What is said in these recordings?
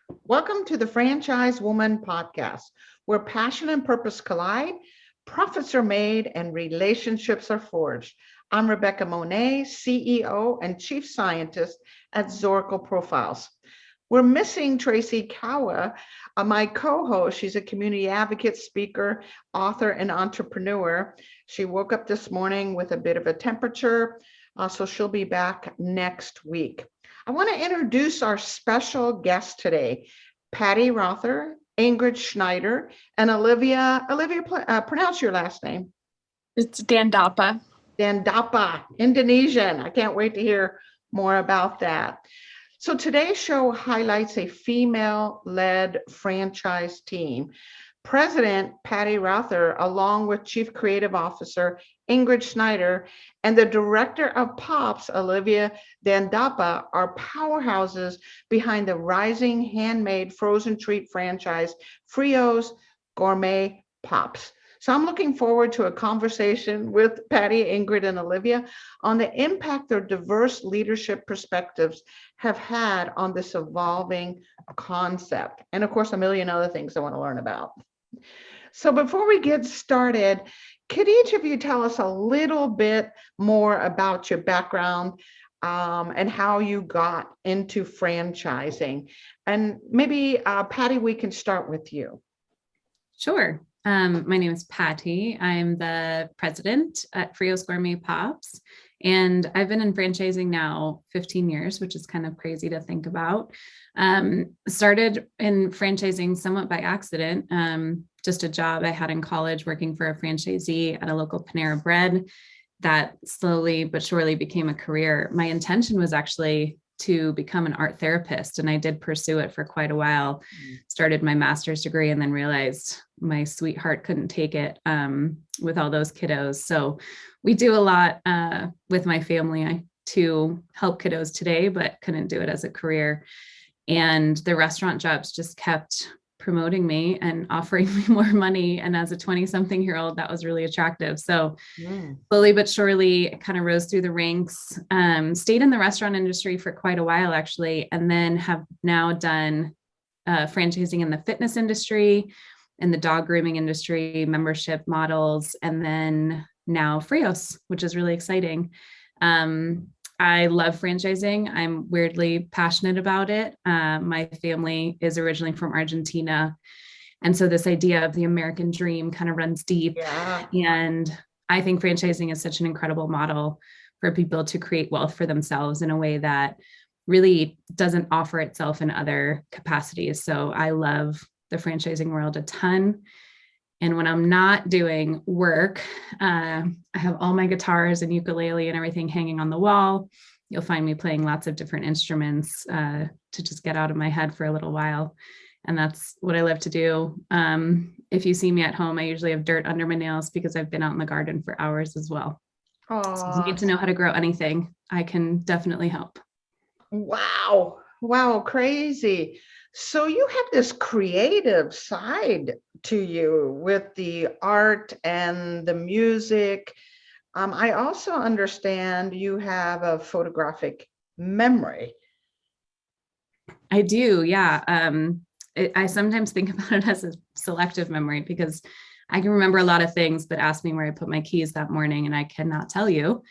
Welcome to the Franchise Woman podcast, where passion and purpose collide, profits are made, and relationships are forged. I'm Rebecca Monet, CEO and Chief Scientist at Zoracle Profiles. We're missing Tracy Kawa, my co-host. She's a community advocate, speaker, author, and entrepreneur. She woke up this morning with a bit of a temperature, so she'll be back next week. I want to introduce our special guest today, Patti Rother, Ingrid Schneider, and Olivia. Olivia, pronounce your last name. It's Dandapa. Dandapa, Indonesian. I can't wait to hear more about that. So today's show highlights a female-led franchise team. President Patti Rother, along with Chief Creative Officer Ingrid Schneider, and the Director of Pops, Olivia Dandapa, are powerhouses behind the rising handmade frozen treat franchise, Frios Gourmet Pops. So I'm looking forward to a conversation with Patti, Ingrid, and Olivia on the impact their diverse leadership perspectives have had on this evolving concept. And of course, a million other things I want to learn about. So before we get started, could each of you tell us a little bit more about your background and how you got into franchising? And maybe, Patti, we can start with you. Sure. My name is Patti. I'm the president at Frios Gourmet Pops, and I've been in franchising now 15 years, which is kind of crazy to think about. Started in franchising somewhat by accident, just a job I had in college working for a franchisee at a local Panera Bread that slowly but surely became a career. My intention was actually to become an art therapist, and I did pursue it for quite a while. Started my master's degree and then realized my sweetheart couldn't take it with all those kiddos. So we do a lot with my family to help kiddos today, but couldn't do it as a career. And the restaurant jobs just kept promoting me and offering me more money. And as a 20-something-year-old, that was really attractive. So slowly but surely, it kind of rose through the ranks, stayed in the restaurant industry for quite a while, actually, and then have now done franchising in the fitness industry, in the dog grooming industry, membership models, and then now Frios, which is really exciting. I love franchising. I'm weirdly passionate about it. My family is originally from Argentina. And so this idea of the American dream kind of runs deep. Yeah. And I think franchising is such an incredible model for people to create wealth for themselves in a way that really doesn't offer itself in other capacities. So I love the franchising world a ton. And when I'm not doing work, I have all my guitars and ukulele and everything hanging on the wall. You'll find me playing lots of different instruments to just get out of my head for a little while. And that's what I love to do. If you see me at home, I usually have dirt under my nails because I've been out in the garden for hours as well. So if you need to know how to grow anything, I can definitely help. Wow. Wow, crazy. So you have this creative side to you with the art and the music. I also understand you have a photographic memory. I do, yeah. I sometimes think about it as a selective memory because I can remember a lot of things, but ask me where I put my keys that morning and I cannot tell you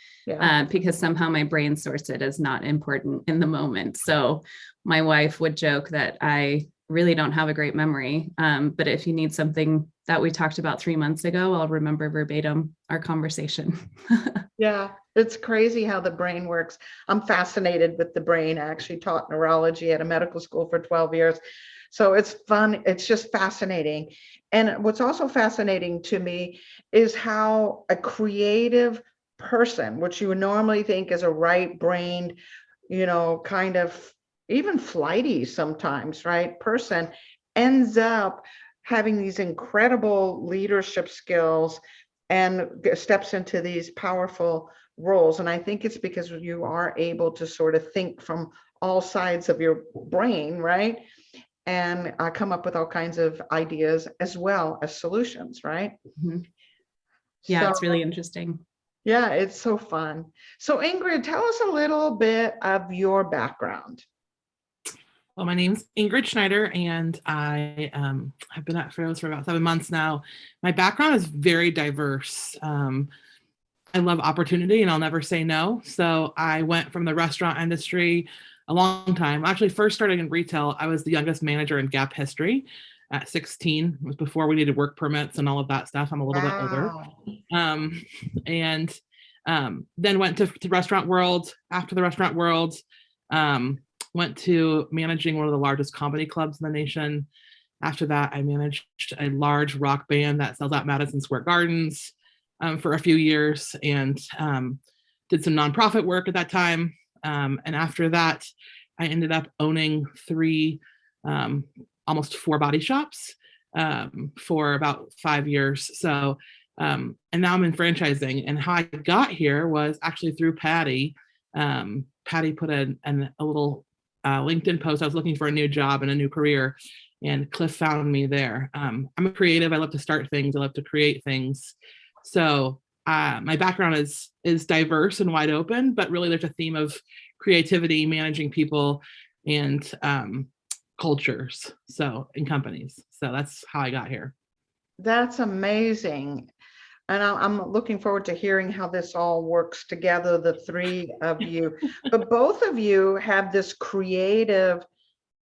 because somehow my brain sorts it as not important in the moment. So my wife would joke that I really don't have a great memory. But if you need something that we talked about 3 months ago, I'll remember verbatim our conversation. Yeah, it's crazy how the brain works. I'm fascinated with the brain. I actually taught neurology at a medical school for 12 years. So it's fun. It's just fascinating. And what's also fascinating to me is how a creative person, which you would normally think is a right-brained, kind of even flighty sometimes, right, person, ends up having these incredible leadership skills and steps into these powerful roles. And I think it's because you are able to sort of think from all sides of your brain, right? And come up with all kinds of ideas as well as solutions, right? Mm-hmm. Yeah, it's really interesting. Yeah, it's so fun. So Ingrid, tell us a little bit of your background. Well, my name's Ingrid Schneider, and I have been at Frios for about 7 months now. My background is very diverse. I love opportunity, and I'll never say no. So I went from the restaurant industry a long time. Actually, first started in retail. I was the youngest manager in Gap history at 16. It was before we needed work permits and all of that stuff. I'm a little bit older. Wow. And then went to restaurant world. After the restaurant world, went to managing one of the largest comedy clubs in the nation. After that, I managed a large rock band that sells out Madison Square Gardens for a few years, and did some nonprofit work at that time. And after that, I ended up owning three, almost 4 body shops for about 5 years. So, and now I'm in franchising. And how I got here was actually through Patti. Patti put a little LinkedIn post. I was looking for a new job and a new career, and Cliff found me there. I'm a creative. I love to start things. I love to create things. So my background is diverse and wide open, but really there's a theme of creativity, managing people, and cultures, so in companies. So that's how I got here. That's amazing. And I'm looking forward to hearing how this all works together, the three of you. But both of you have this creative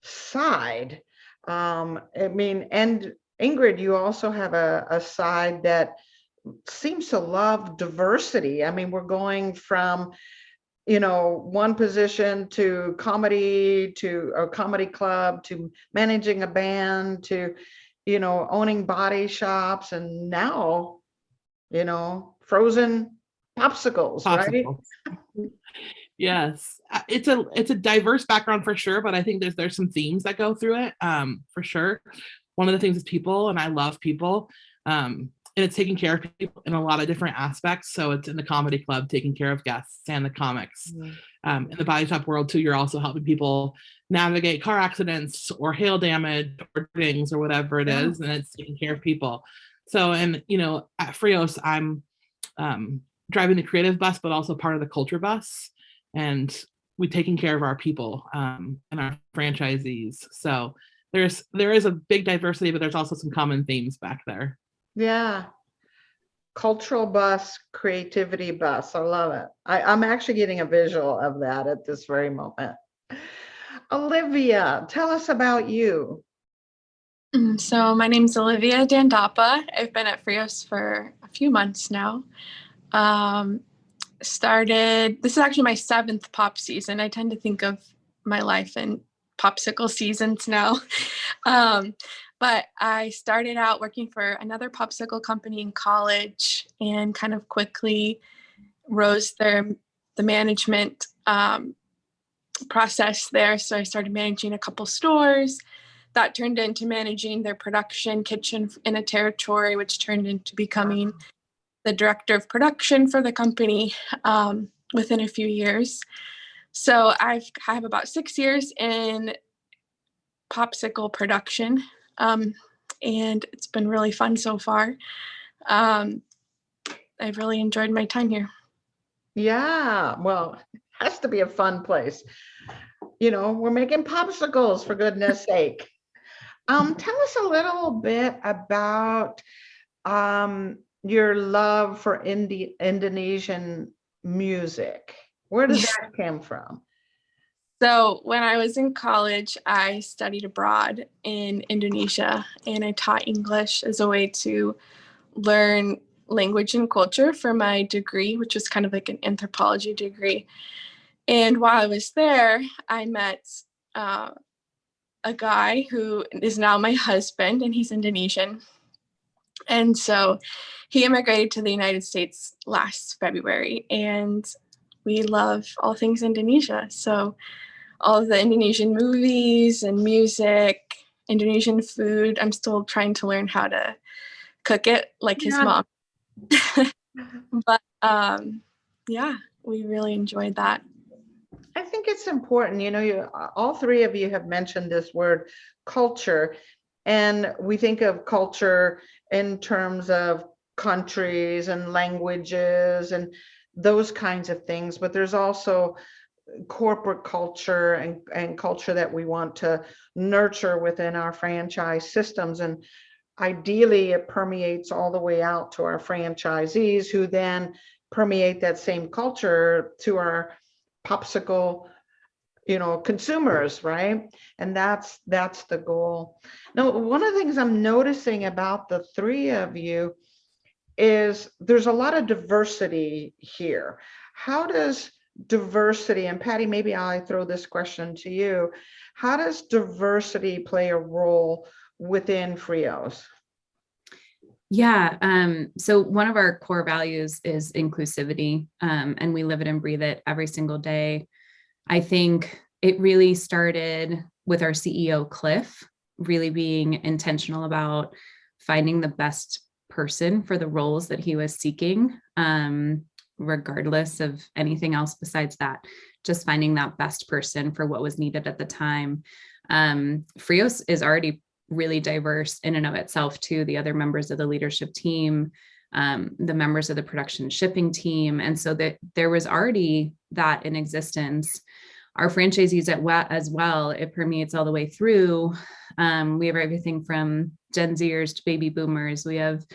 side. I mean, and Ingrid, you also have a side that seems to love diversity. I mean, we're going from, one position to comedy, to a comedy club, to managing a band, to, owning body shops, and now, frozen popsicles, right? Yes, it's a diverse background for sure, but I think there's some themes that go through it, for sure. One of the things is people, and I love people, and it's taking care of people in a lot of different aspects. So it's in the comedy club, taking care of guests, and the comics. In the body shop world too, you're also helping people navigate car accidents or hail damage or things or whatever it is, and it's taking care of people. So, and at Frios, I'm driving the creative bus, but also part of the culture bus, and we're taking care of our people and our franchisees. So there is a big diversity, but there's also some common themes back there. Yeah. Cultural bus, creativity bus. I love it. I'm actually getting a visual of that at this very moment. Olivia, tell us about you. So my name's Olivia Dandapa. I've been at Frios for a few months now. This is actually my 7th pop season. I tend to think of my life in popsicle seasons now. But I started out working for another popsicle company in college and kind of quickly rose the management process there. So I started managing a couple stores. That turned into managing their production kitchen in a territory, which turned into becoming the director of production for the company within a few years. So I have about 6 years in popsicle production, and it's been really fun so far. I've really enjoyed my time here. Yeah, well, it has to be a fun place. We're making popsicles, for goodness sake. Tell us a little bit about your love for Indonesian music. Where did that come from? So when I was in college, I studied abroad in Indonesia, and I taught English as a way to learn language and culture for my degree, which was kind of like an anthropology degree. And while I was there, I met a guy who is now my husband, and he's Indonesian. And so he immigrated to the United States last February, and we love all things Indonesia. So all of the Indonesian movies and music, Indonesian food. I'm still trying to learn how to cook it like his mom. But yeah, we really enjoyed that. I think it's important, all three of you have mentioned this word culture, and we think of culture in terms of countries and languages and those kinds of things, but there's also corporate culture and culture that we want to nurture within our franchise systems. And ideally, it permeates all the way out to our franchisees, who then permeate that same culture to our popsicle, consumers, right? And that's the goal. Now, one of the things I'm noticing about the three of you is there's a lot of diversity here. How does diversity, and Patti, maybe I throw this question to you, how does diversity play a role within Frios? Yeah. So one of our core values is inclusivity, and we live it and breathe it every single day. I think it really started with our CEO, Cliff, really being intentional about finding the best person for the roles that he was seeking, regardless of anything else besides that, just finding that best person for what was needed at the time. Frios is already really diverse in and of itself too. The other members of the leadership team, the members of the production shipping team. And so that there was already that in existence. Our franchisees as well, it permeates all the way through. We have everything from Gen Zers to baby boomers. We have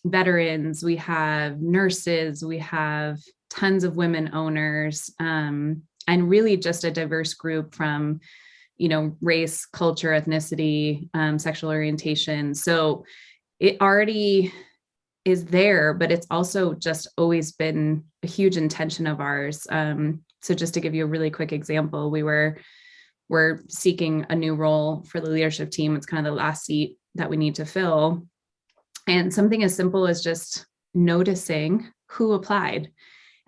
veterans, we have nurses, we have tons of women owners, and really just a diverse group from, race, culture, ethnicity, sexual orientation. So it already is there, but it's also just always been a huge intention of ours. So just to give you a really quick example, we're seeking a new role for the leadership team. It's kind of the last seat that we need to fill. And something as simple as just noticing who applied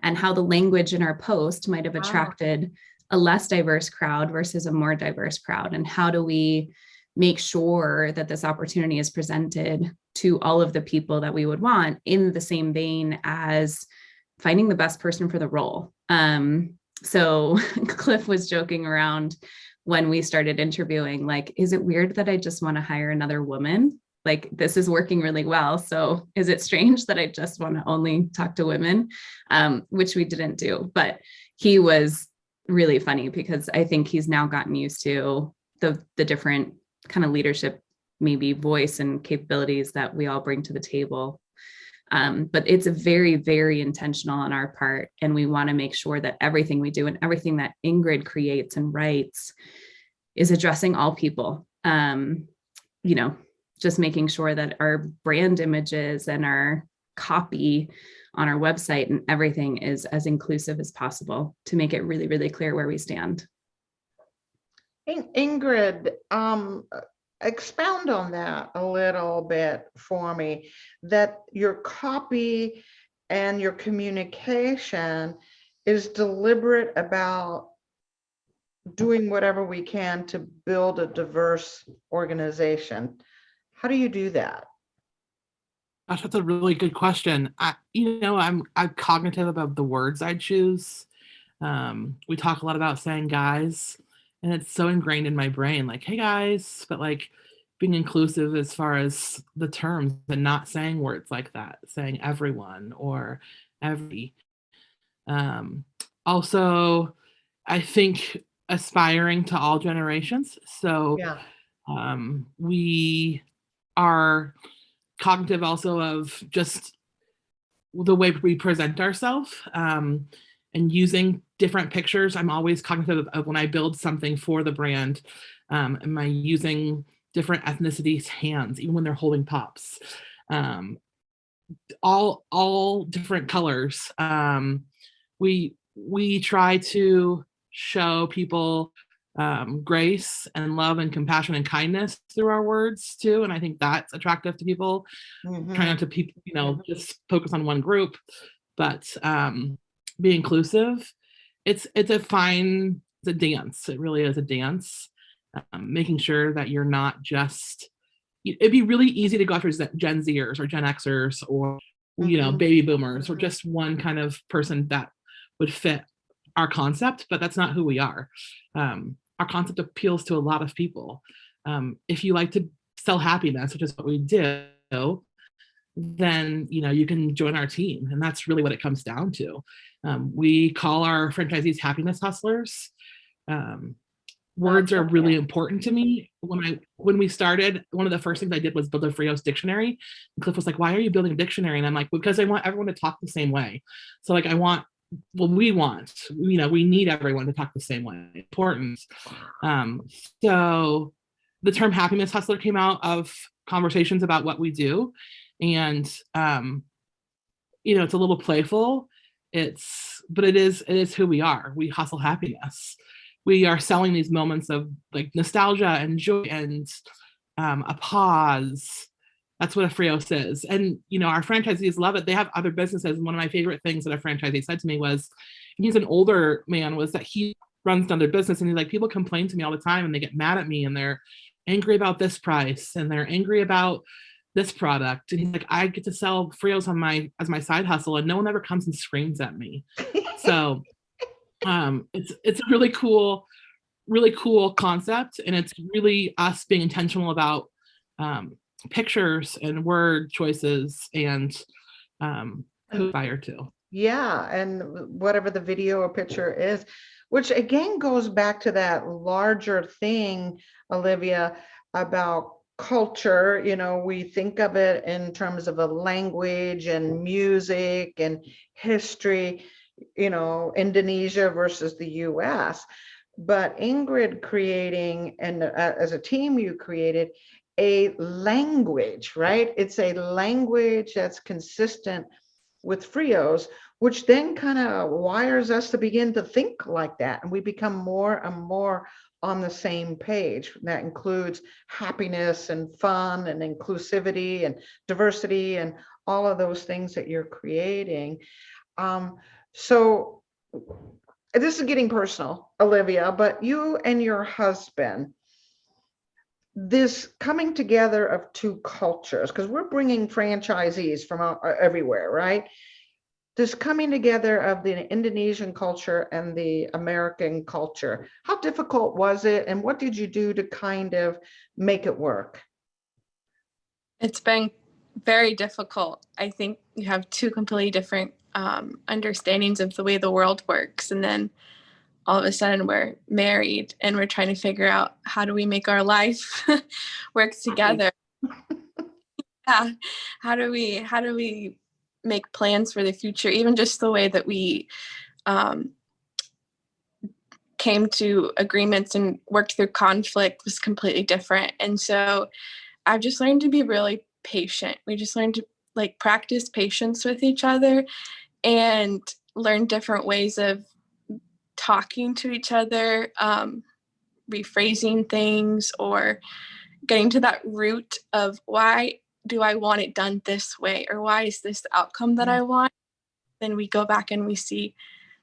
and how the language in our post might have attracted a less diverse crowd versus a more diverse crowd. And how do we make sure that this opportunity is presented to all of the people that we would want, in the same vein as finding the best person for the role. So Cliff was joking around when we started interviewing, like, is it weird that I just want to hire another woman? Like, this is working really well. So is it strange that I just want to only talk to women? Which we didn't do, but he was really funny because I think he's now gotten used to the different kind of leadership, maybe voice and capabilities that we all bring to the table. But it's a very, very intentional on our part. And we want to make sure that everything we do and everything that Ingrid creates and writes is addressing all people. Just making sure that our brand images and our copy on our website and everything is as inclusive as possible to make it really, really clear where we stand. Ingrid, expound on that a little bit for me, that your copy and your communication is deliberate about doing whatever we can to build a diverse organization. How do you do that? Gosh, that's a really good question. I'm cognitive about the words I choose. We talk a lot about saying guys, and it's so ingrained in my brain, like, hey guys, but like being inclusive as far as the terms and not saying words like that, saying everyone or every. Also, I think aspiring to all generations. So Yeah. We are cognitive also of just the way we present ourselves, and using different pictures. I'm always cognitive of when I build something for the brand, am I using different ethnicities' hands, even when they're holding pops, all different colors. We try to show people grace and love and compassion and kindness through our words too, and I think that's attractive to people. Try not to just focus on one group, but be inclusive. It's a dance. It really is a dance. Making sure that you're not just. It'd be really easy to go after Gen Zers or Gen Xers or baby boomers or just one kind of person that would fit our concept, but that's not who we are. Our concept appeals to a lot of people. If you like to sell happiness, which is what we do, then, you can join our team. And that's really what it comes down to. We call our franchisees happiness hustlers. Words are really important to me. When we started, one of the first things I did was build a Frios dictionary. And Cliff was like, "Why are you building a dictionary?" And I'm like, "Because I want everyone to talk the same way." So like, we need everyone to talk the same way. Important. So the term happiness hustler came out of conversations about what we do. And, it's a little playful. But it is who we are. We hustle happiness. We are selling these moments of like nostalgia and joy and a pause. That's what a Frios is. And, our franchisees love it. They have other businesses. And one of my favorite things that a franchisee said to me was, he's an older man, was that he runs another business. And he's like, people complain to me all the time and they get mad at me and they're angry about this price and they're angry about this product. And he's like, I get to sell Frios as my side hustle and no one ever comes and screams at me. So it's a really cool concept. And it's really us being intentional about pictures and word choices and who we inspire to. Yeah, and whatever the video or picture is, which again goes back to that larger thing, Olivia, about culture. We think of it in terms of a language and music and history, Indonesia versus the US. But Ingrid creating, and as a team you created a language, right? It's a language that's consistent with Frios, which then kind of wires us to begin to think like that. And we become more and more on the same page. That includes happiness and fun and inclusivity and diversity and all of those things that you're creating. So this is getting personal, Olivia, but you and your husband, this coming together of two cultures, because we're bringing franchisees from everywhere, right? This coming together of the Indonesian culture and the American culture, how difficult was it? And what did you do to kind of make it work? It's been very difficult. I think you have two completely different understandings of the way the world works. And then all of a sudden we're married and we're trying to figure out, how do we make our life work together? Yeah. How do we make plans for the future? Even just the way that we came to agreements and worked through conflict was completely different. And so I've just learned to be really patient. We just learned to practice patience with each other and learn different ways of talking to each other, rephrasing things, or getting to that root of, why do I want it done this way? Or why is this the outcome that I want? Then we go back and we see,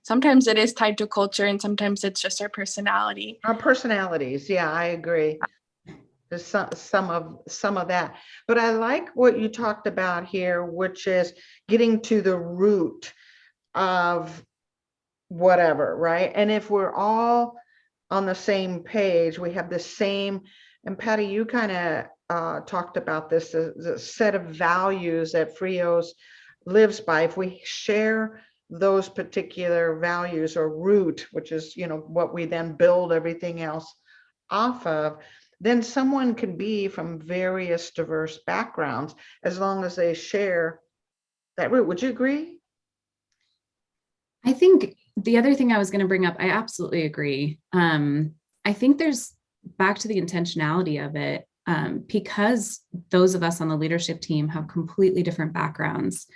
sometimes it is tied to culture and sometimes it's just our personality. Our personalities. Yeah, I agree. There's some of that. But I like what you talked about here, which is getting to the root of whatever, right? And if we're all on the same page, we have the same, and Patti, you kind of talked about this, the set of values that Frios lives by. If we share those particular values or root, which is, what we then build everything else off of, then someone can be from various diverse backgrounds as long as they share that root. Would you agree? I think the other thing I was going to bring up, I absolutely agree. I think there's, back to the intentionality of it, because those of us on the leadership team have completely different backgrounds.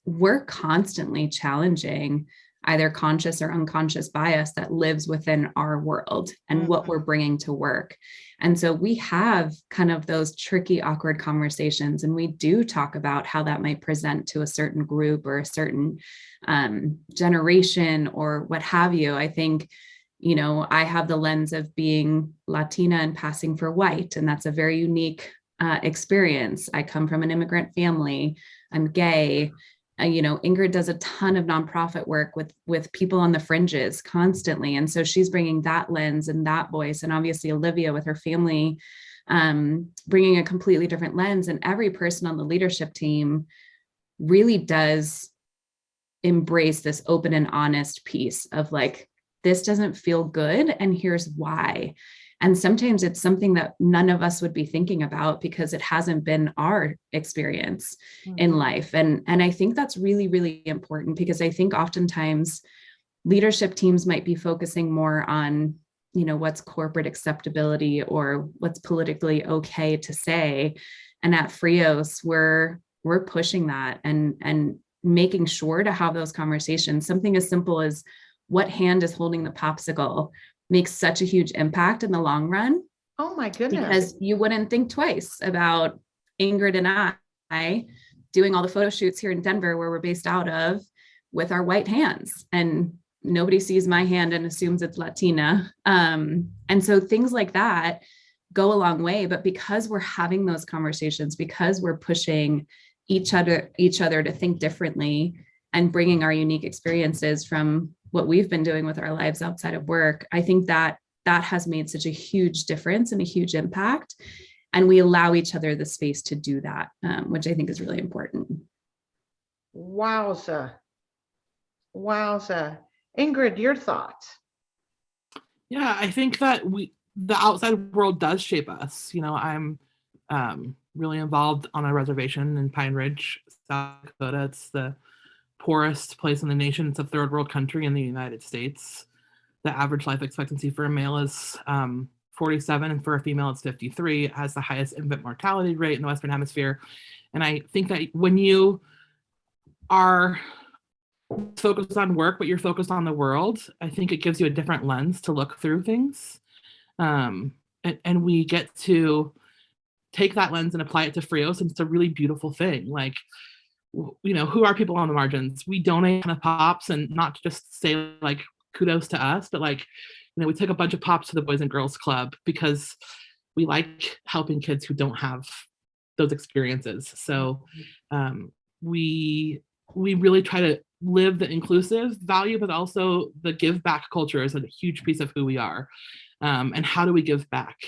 We're constantly challenging either conscious or unconscious bias that lives within our world and what we're bringing to work. And so we have kind of those tricky, awkward conversations, and we do talk about how that might present to a certain group or a certain generation or what have you. I think, I have the lens of being Latina and passing for white, and that's a very unique experience. I come from an immigrant family. I'm gay. Ingrid does a ton of nonprofit work with people on the fringes constantly. And so she's bringing that lens and that voice. And obviously Olivia with her family bringing a completely different lens. And every person on the leadership team really does embrace this open and honest piece of like, this doesn't feel good, and here's why. And sometimes it's something that none of us would be thinking about because it hasn't been our experience in life. And I think that's really, really important, because I think oftentimes leadership teams might be focusing more on, you know, what's corporate acceptability or what's politically okay to say. And at Frios, we're pushing that and making sure to have those conversations. Something as simple as what hand is holding the popsicle makes such a huge impact in the long run. Oh my goodness. Because you wouldn't think twice about Ingrid and I doing all the photo shoots here in Denver, where we're based out of, with our white hands, and nobody sees my hand and assumes it's Latina. And so things like that go a long way. But because we're having those conversations, because we're pushing each other to think differently and bringing our unique experiences from what we've been doing with our lives outside of work, I think that has made such a huge difference and a huge impact. And we allow each other the space to do that, which I think is really important. Wowza. Wowza. Ingrid, your thoughts? Yeah, I think that the outside world does shape us. You know, I'm really involved on a reservation in Pine Ridge, South Dakota. It's the poorest place in the nation. It's a third world country in the United States. The average life expectancy for a male is 47, and for a female it's 53. It has the highest infant mortality rate in the Western Hemisphere. And I think that when you are focused on work, but you're focused on the world, I think it gives you a different lens to look through things. And we get to take that lens and apply it to Frios, and it's a really beautiful thing. Like, you know, who are people on the margins? We donate a ton of pops, and not just say like kudos to us, but like, you know, we took a bunch of pops to the Boys and Girls Club because we like helping kids who don't have those experiences. So we really try to live the inclusive value, but also the give back culture is a huge piece of who we are. And how do we give back?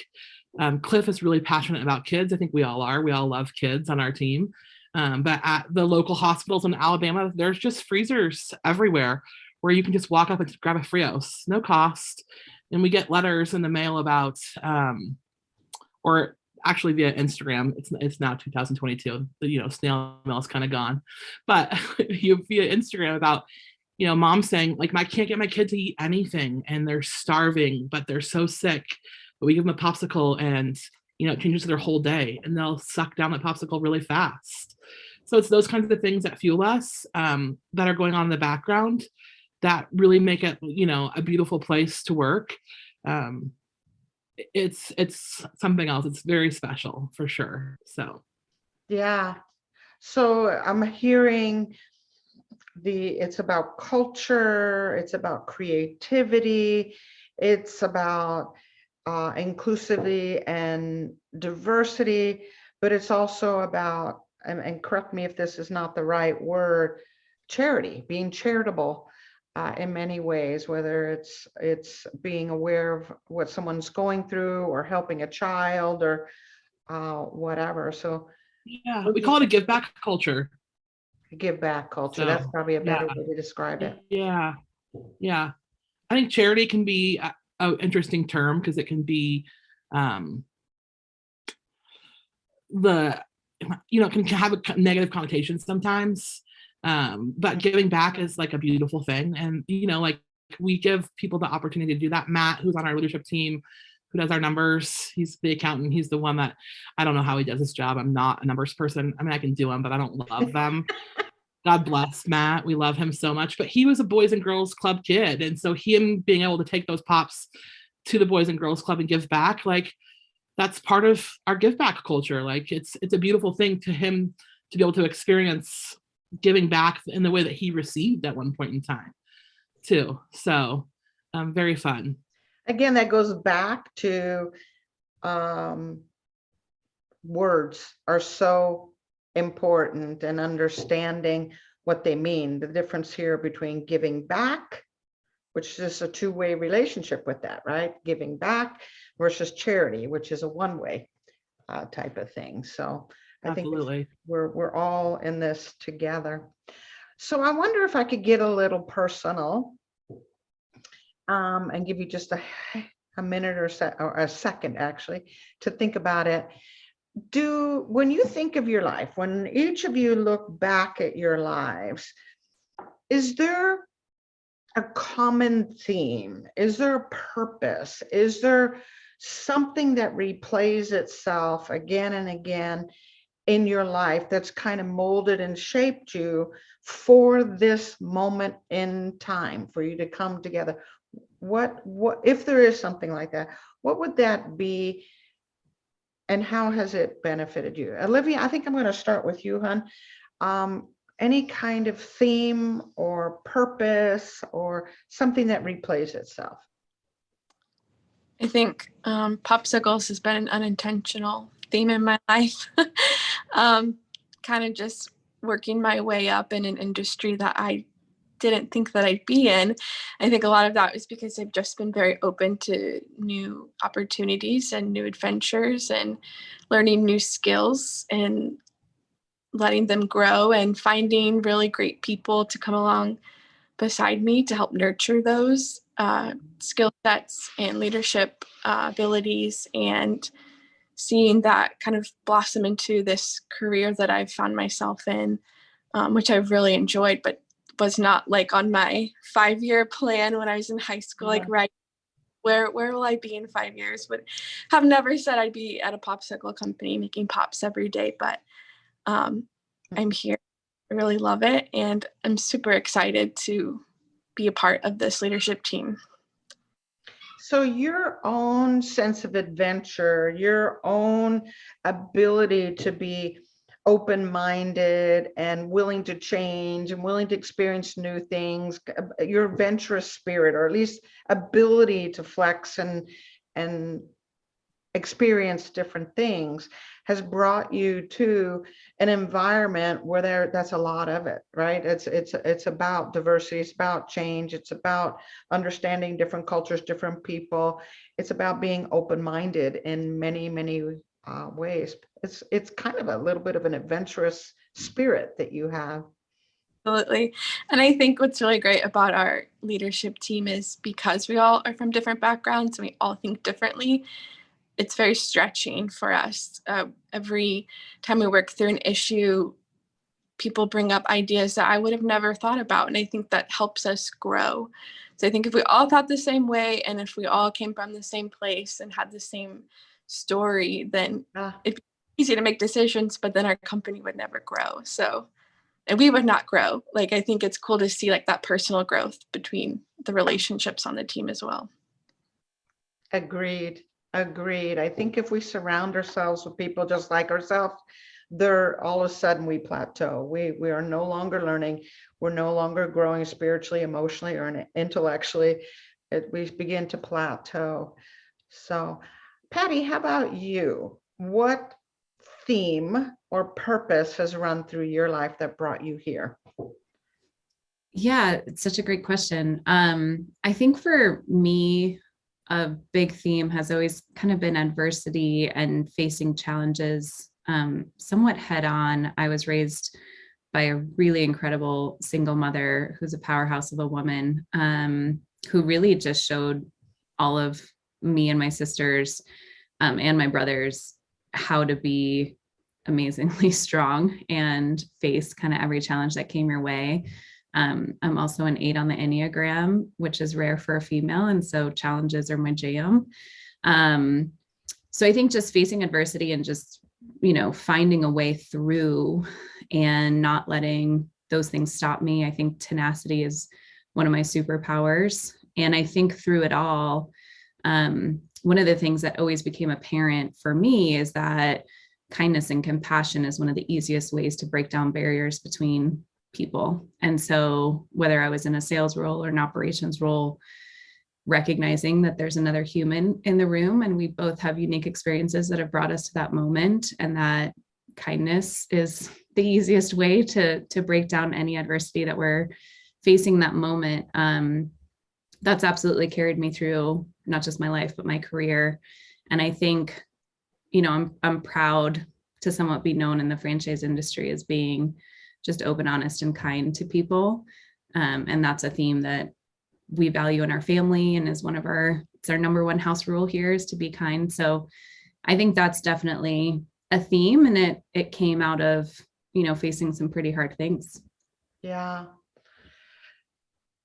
Cliff is really passionate about kids. I think we all are. We all love kids on our team. But at the local hospitals in Alabama, there's just freezers everywhere where you can just walk up and grab a Frios, no cost. And we get letters in the mail about, or actually via Instagram. It's now 2022. You know, snail mail is kind of gone, but you via Instagram about, you know, mom saying like, I can't get my kid to eat anything and they're starving, but they're so sick. But we give them a popsicle and, you know, it changes their whole day, and they'll suck down that popsicle really fast. So it's those kinds of things that fuel us, that are going on in the background, that really make it, you know, a beautiful place to work. It's something else. It's very special for sure. So Yeah. So I'm hearing it's about culture, it's about creativity, it's about inclusivity and diversity, but it's also about, and correct me if this is not the right word, charity, being charitable in many ways, whether it's being aware of what someone's going through or helping a child or whatever. So yeah, we call it a give back culture. Give back culture. So, that's probably a better yeah. way to describe it. Yeah. I think charity can be an interesting term because it can be it can have a negative connotation sometimes. But giving back is like a beautiful thing. And, you know, like we give people the opportunity to do that. Matt, who's on our leadership team, who does our numbers, he's the accountant. He's the one that, I don't know how he does his job. I'm not a numbers person. I mean, I can do them, but I don't love them. God bless Matt. We love him so much. But he was a Boys and Girls Club kid. And so him being able to take those pops to the Boys and Girls Club and give back, like that's part of our give back culture. Like it's a beautiful thing to him to be able to experience giving back in the way that he received at one point in time too. So very fun. Again, that goes back to words are so important, and understanding what they mean. The difference here between giving back, which is a two-way relationship with that, right? Giving back versus charity, which is a one-way type of thing. So I think Absolutely. we're all in this together. So I wonder if I could get a little personal, and give you just a minute or a second actually to think about it. When you think of your life, when each of you look back at your lives, is there a common theme? Is there a purpose? Is there something that replays itself again and again in your life that's kind of molded and shaped you for this moment in time for you to come together? What if there is something like that, what would that be, and how has it benefited you? Olivia, I think I'm going to start with you, hon. Any kind of theme or purpose or something that replays itself? I think popsicles has been an unintentional theme in my life. Kind of just working my way up in an industry that I didn't think that I'd be in. I think a lot of that was because I've just been very open to new opportunities and new adventures and learning new skills and letting them grow and finding really great people to come along beside me to help nurture those skill sets and leadership abilities, and seeing that kind of blossom into this career that I've found myself in, which I've really enjoyed, but was not like on my 5-year plan when I was in high school, like right where will I be in 5 years? But have never said I'd be at a popsicle company making pops every day, but I'm here. I really love it, and I'm super excited to be a part of this leadership team. So your own sense of adventure, your own ability to be open-minded and willing to change and willing to experience new things, your adventurous spirit, or at least ability to flex and experience different things, has brought you to an environment where that's a lot of it, right? It's about diversity, it's about change, it's about understanding different cultures, different people. It's about being open-minded in many ways. It's kind of a little bit of an adventurous spirit that you have. Absolutely. And I think what's really great about our leadership team is because we all are from different backgrounds and we all think differently, it's very stretching for us. Every time we work through an issue, people bring up ideas that I would have never thought about. And I think that helps us grow. So I think if we all thought the same way, and if we all came from the same place and had the same story, then it'd be easy to make decisions, but then our company would never grow. So, and we would not grow. Like, I think it's cool to see like that personal growth between the relationships on the team as well. Agreed. I think if we surround ourselves with people just like ourselves, they're all of a sudden we plateau. We are no longer learning. We're no longer growing spiritually, emotionally, or intellectually. We begin to plateau. So, Patti, how about you? What theme or purpose has run through your life that brought you here? Yeah, it's such a great question. I think for me, a big theme has always kind of been adversity and facing challenges somewhat head on. I was raised by a really incredible single mother who's a powerhouse of a woman, who really just showed all of me and my sisters and my brothers how to be amazingly strong and face kind of every challenge that came your way. I'm also an 8 on the Enneagram, which is rare for a female. And so challenges are my jam. So I think just facing adversity and just, finding a way through and not letting those things stop me. I think tenacity is one of my superpowers. And I think through it all, one of the things that always became apparent for me is that kindness and compassion is one of the easiest ways to break down barriers between people. And so whether I was in a sales role or an operations role, recognizing that there's another human in the room and we both have unique experiences that have brought us to that moment, and that kindness is the easiest way to break down any adversity that we're facing that moment. That's absolutely carried me through not just my life, but my career. And I think I'm proud to somewhat be known in the franchise industry as being just open, honest, and kind to people. And that's a theme that we value in our family, and is it's our number one house rule here, is to be kind. So I think that's definitely a theme, and it came out of, facing some pretty hard things. Yeah.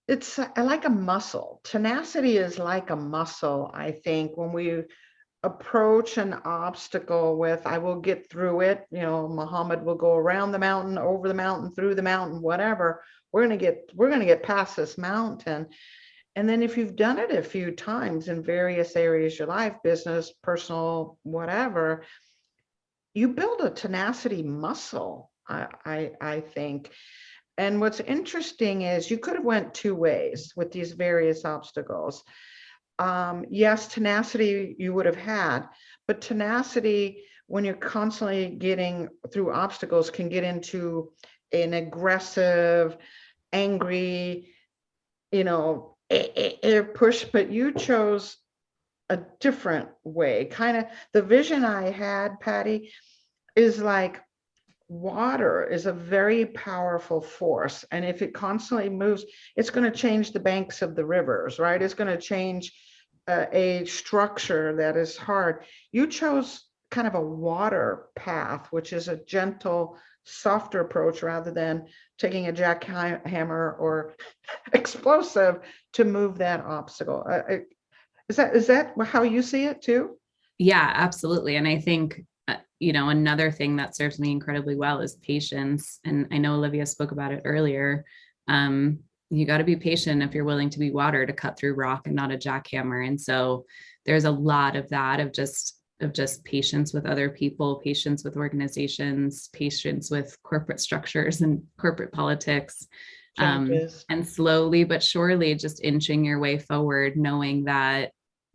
It's like a muscle. Tenacity is like a muscle, I think, when we approach an obstacle with, I will get through it. Muhammad will go around the mountain, over the mountain, through the mountain, whatever. We're going to get past this mountain. And then if you've done it a few times in various areas of your life, business, personal, whatever, you build a tenacity muscle, I think. And what's interesting is you could have went two ways with these various obstacles. Yes, tenacity you would have had, but tenacity, when you're constantly getting through obstacles, can get into an aggressive, angry, air push. But you chose a different way. Kind of the vision I had, Patti, is like, water is a very powerful force, and if it constantly moves, it's going to change the banks of the rivers, right? It's going to change a structure that is hard. You chose kind of a water path, which is a gentle, softer approach, rather than taking a jackhammer or explosive to move that obstacle. Is that how you see it too? Yeah, absolutely. And I think another thing that serves me incredibly well is patience. And I know Olivia spoke about it earlier. You got to be patient if you're willing to be water to cut through rock and not a jackhammer. And so there's a lot of that, of just patience with other people, patience with organizations, patience with corporate structures and corporate politics. And slowly but surely just inching your way forward, knowing that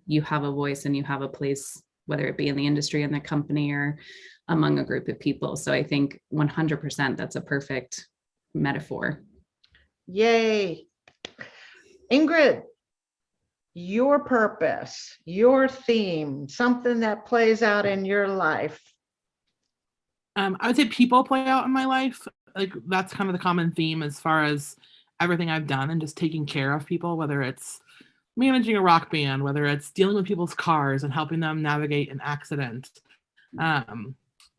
you have a voice and you have a place, whether it be in the industry, in the company, or among a group of people. So I think 100% that's a perfect metaphor. Yay. Ingrid, your purpose, your theme, something that plays out in your life. I would say people play out in my life. Like, that's kind of the common theme as far as everything I've done, and just taking care of people, whether it's managing a rock band, whether it's dealing with people's cars and helping them navigate an accident.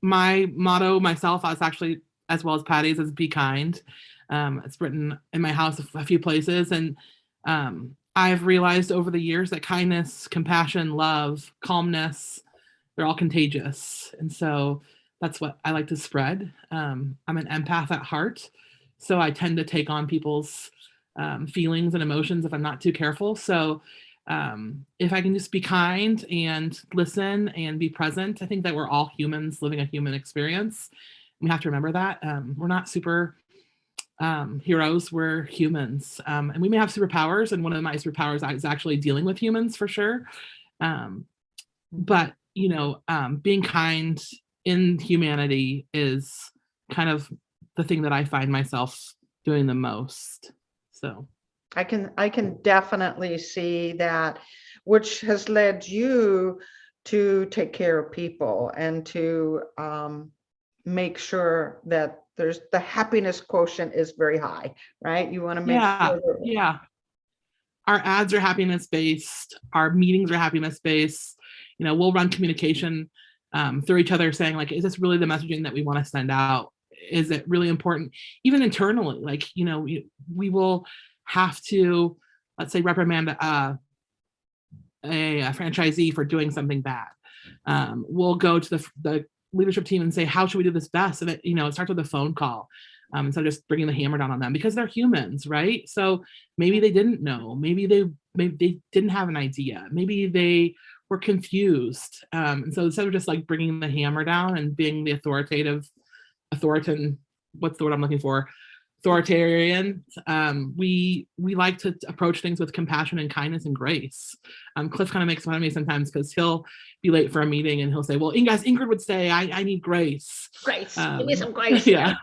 My motto myself, is actually, as well as Patti's, is be kind. It's written in my house a few places. And I've realized over the years that kindness, compassion, love, calmness, they're all contagious. And so that's what I like to spread. I'm an empath at heart, so I tend to take on people's feelings and emotions if I'm not too careful. So if I can just be kind and listen and be present, I think that we're all humans living a human experience. We have to remember that. We're not super heroes, we're humans. And we may have superpowers, and one of my superpowers is actually dealing with humans, for sure. But, being kind in humanity is kind of the thing that I find myself doing the most. So I can definitely see that, which has led you to take care of people and to make sure that there's the happiness quotient is very high, right? You want to make sure. Yeah. Our ads are happiness based. Our meetings are happiness based. We'll run communication through each other, saying, like, is this really the messaging that we want to send out? Is it really important? Even internally, like, we will have to, let's say, reprimand a franchisee for doing something bad. We'll go to the leadership team and say, how should we do this best? And it starts with a phone call. Instead of just bringing the hammer down on them, because they're humans, right? So maybe they didn't know, maybe they didn't have an idea, maybe they were confused. And so instead of just like bringing the hammer down and being the authoritarian, what's the word I'm looking for? Authoritarian. We like to approach things with compassion and kindness and grace. Cliff kind of makes fun of me sometimes because he'll be late for a meeting and he'll say, well, as Ingrid would say, I need grace. Grace. Give me some grace. Yeah.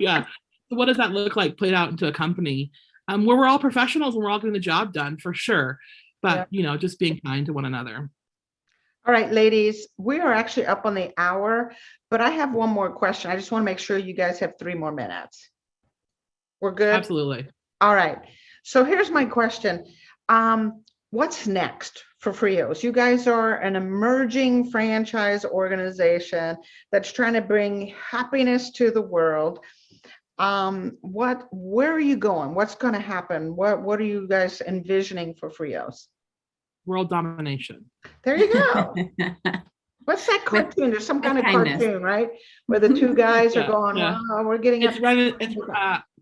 Yeah. So what does that look like played out into a company where we're all professionals and we're all getting the job done, for sure. But, just being kind to one another. All right, ladies, we are actually up on the hour, but I have one more question. I just want to make sure you guys have 3 more minutes. We're good? Absolutely. All right. So here's my question. What's next for Frios? You guys are an emerging franchise organization that's trying to bring happiness to the world. Where are you going? What's going to happen? What are you guys envisioning for Frios? World domination. There you go. What's that cartoon? There's some kind of kindness. cartoon, right? Where the 2 guys are Yeah, going, yeah. wow, we're getting It's up. running. It's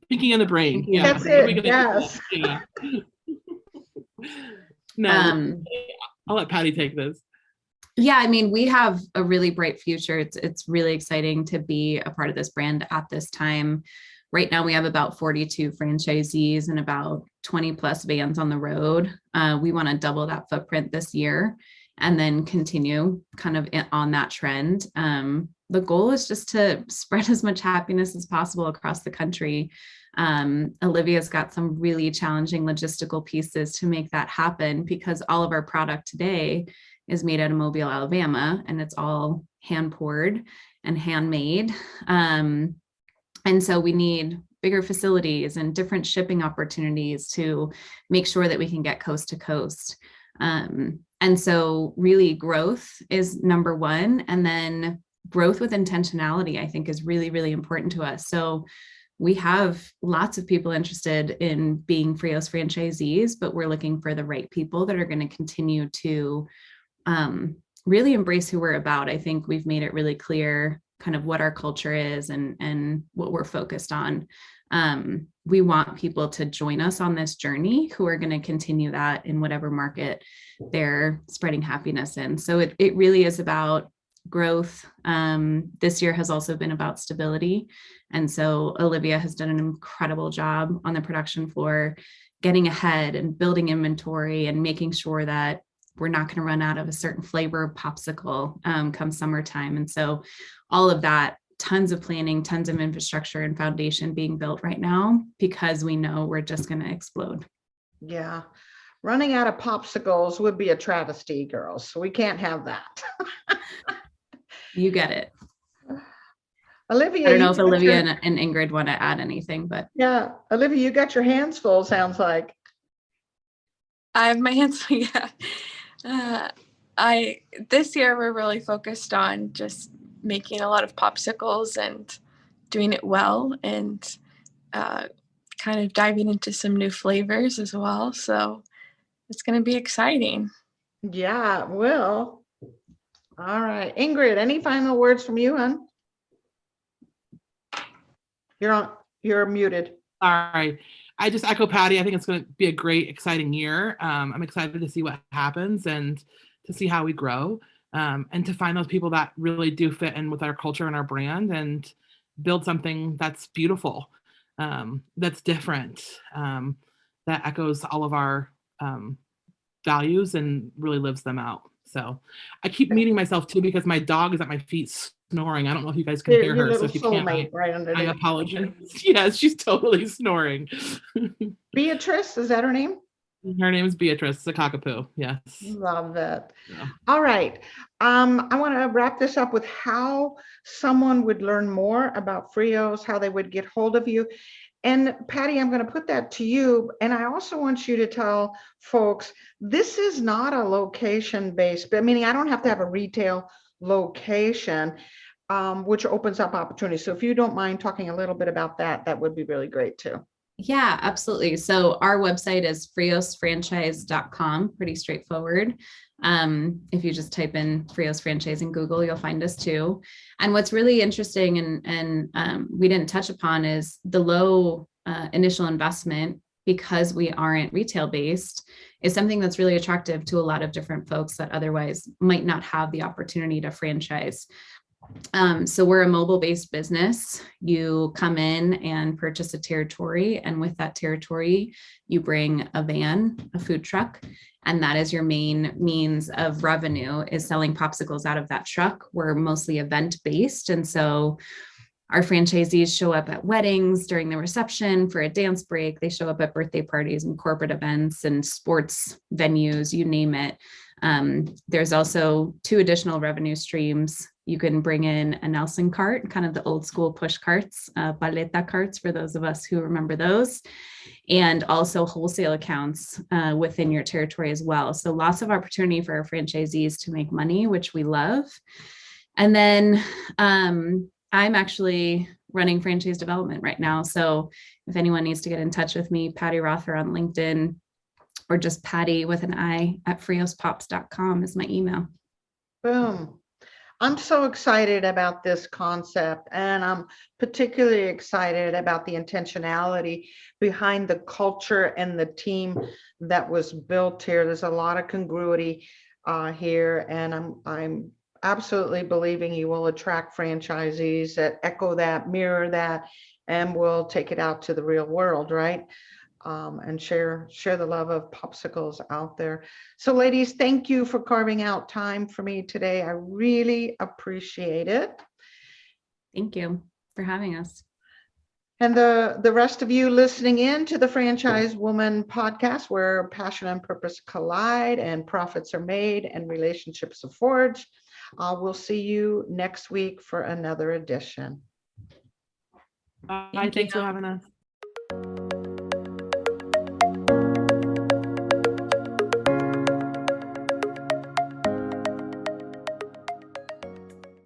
thinking in the brain. Thinking in Yeah. That's the brain. What are we it, gonna yes. do? Yeah. No, I'll let Patti take this. Yeah, I mean, we have a really bright future. It's really exciting to be a part of this brand at this time. Right now, we have about 42 franchisees and about 20 plus vans on the road. We want to double that footprint this year and then continue kind of on that trend. The goal is just to spread as much happiness as possible across the country. Olivia's got some really challenging logistical pieces to make that happen because all of our product today is made out of Mobile, Alabama, and it's all hand poured and handmade. And so we need bigger facilities and different shipping opportunities to make sure that we can get coast to coast. And so really growth is number one. And then growth with intentionality, I think, is really, really important to us. So we have lots of people interested in being Frios franchisees, but we're looking for the right people that are going to continue to really embrace who we're about. I think we've made it really clear kind of what our culture is and what we're focused on. We want people to join us on this journey who are going to continue that in whatever market they're spreading happiness in. So it really is about growth. This year has also been about stability. And so Olivia has done an incredible job on the production floor, getting ahead and building inventory and making sure that we're not going to run out of a certain flavor of popsicle come summertime. And so all of that, tons of planning, tons of infrastructure and foundation being built right now because we know we're just going to explode. Yeah. Running out of popsicles would be a travesty, girls. So we can't have that. You get it. Olivia, I don't know if Olivia and Ingrid want to add anything, but yeah, Olivia, you got your hands full, sounds like. I have my hands, yeah. This year we're really focused on just making a lot of popsicles and doing it well and kind of diving into some new flavors as well. So it's going to be exciting. Yeah, it will. All right. Ingrid, any final words from you, hon? You're muted. All right. I just echo Patti. I think it's going to be a great, exciting year. I'm excited to see what happens and to see how we grow and to find those people that really do fit in with our culture and our brand and build something that's beautiful, that's different, that echoes all of our values and really lives them out. So I keep muting myself too because my dog is at my feet snoring. I don't know if you guys can hear her. So if you can't, I apologize. Yes, she's totally snoring. Beatrice, is that her name? Her name is Beatrice, the cockapoo. Yes. Love it. Yeah. All right. I want to wrap this up with how someone would learn more about Frios, how they would get hold of you. And Patti, I'm going to put that to you. And I also want you to tell folks, this is not a location-based, meaning I don't have to have a retail location, which opens up opportunities. So if you don't mind talking a little bit about that, that would be really great too. Yeah, absolutely. So our website is friosfranchise.com, pretty straightforward. If you just type in Frios franchise in Google, you'll find us too. And what's really interesting and we didn't touch upon is the low initial investment, because we aren't retail based, is something that's really attractive to a lot of different folks that otherwise might not have the opportunity to franchise. So we're a mobile-based business. You come in and purchase a territory, and with that territory, you bring a van, a food truck, and that is your main means of revenue, is selling popsicles out of that truck. We're mostly event-based, and so our franchisees show up at weddings during the reception for a dance break. They show up at birthday parties and corporate events and sports venues, you name it. There's also 2 additional revenue streams. You can bring in a Nelson cart, kind of the old school push carts, paleta carts for those of us who remember those, and also wholesale accounts within your territory as well. So lots of opportunity for our franchisees to make money, which we love. And then I'm actually running franchise development right now. So if anyone needs to get in touch with me, Patti Rother on LinkedIn, or just Patti with an I at friospops.com is my email. Boom. I'm so excited about this concept, and I'm particularly excited about the intentionality behind the culture and the team that was built here. There's a lot of congruity here, and I'm absolutely believing you will attract franchisees that echo that, mirror that, and will take it out to the real world, right? And share the love of popsicles out there. So ladies, thank you for carving out time for me today. I really appreciate it. Thank you for having us. And the rest of you listening in to the Franchise Woman podcast, where passion and purpose collide and profits are made and relationships are forged. We'll see you next week for another edition. Bye. Thanks for having us.